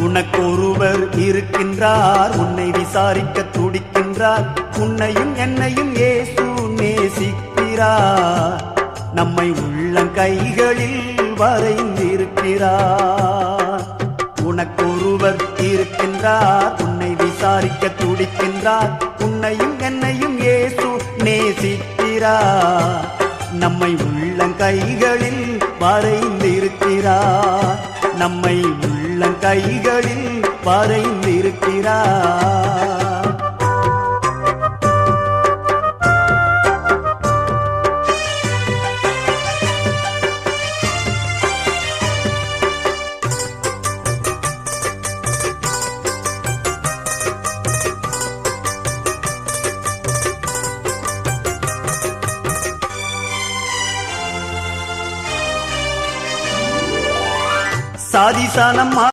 உனக்கொருவர் இருக்கின்றார், உன்னை விசாரிக்க துடிக்கின்றார். உன்னையும் என்னையும் இயேசு நேசிக்கிறார், நம்மை உள்ளங்கைகளில் வரைந்திருக்கிறார். உனக்கொருவர் இருக்கின்றார், உன்னை விசாரிக்க துடிக்கின்றார். உன்னையும் என்னையும் இயேசு நேசிக்கிறார், நம்மை உள்ளங்கைகளில் வரைந்திருக்கிறார். நம்மை உள்ளங்கைகளில் வரைந்திருக்கிறார். சாதிசானம்